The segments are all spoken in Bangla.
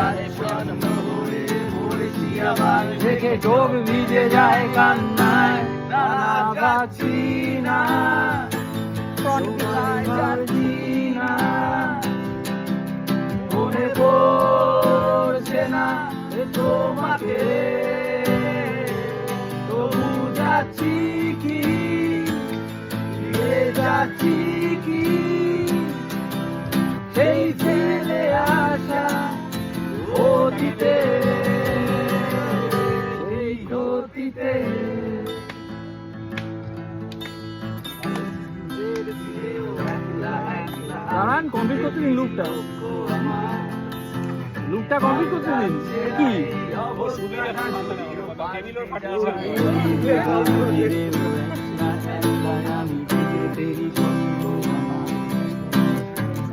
আরে স্বপ্ন হয়ে পড়েছি আবার, দেখে চোখ ভিজে যায় কান্নায়। না যাচ্ছি না, তোমায় যাচ্ছি না, মনে পড়ছে না তোমাকে, তবু যাচ্ছি কি, ফিরে যাচ্ছি কি, সেই ছেলে আসা অতীতে, সেই অতীতে। দাঁড়ান, কমপ্লিট করতে দিন লুকটা, লুকটা কমপ্লিট করতে দিন। কি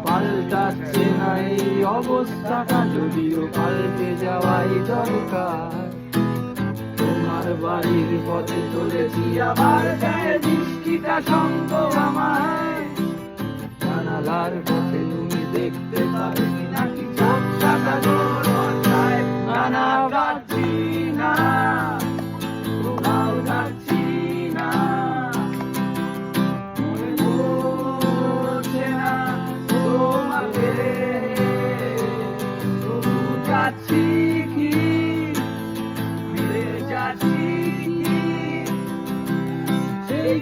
পাল্টাচ্ছে না এই অবস্থাটা, যদিও পাল্টে যাওয়াই দরকার। তোমার বাড়ির পথে চলেছি আবার, গায়ে বৃষ্টিটা সঙ্গ আমায়। জানালার পথে তুমি দেখতে পারবি নাকি ঝাপসাটা দরজায়। না যাচ্ছি না, কোথাও যাচ্ছি না, মনে পড়ছে না তোমাকে, তবু যাচ্ছি কি, ফিরে যাচ্ছি কি, সেই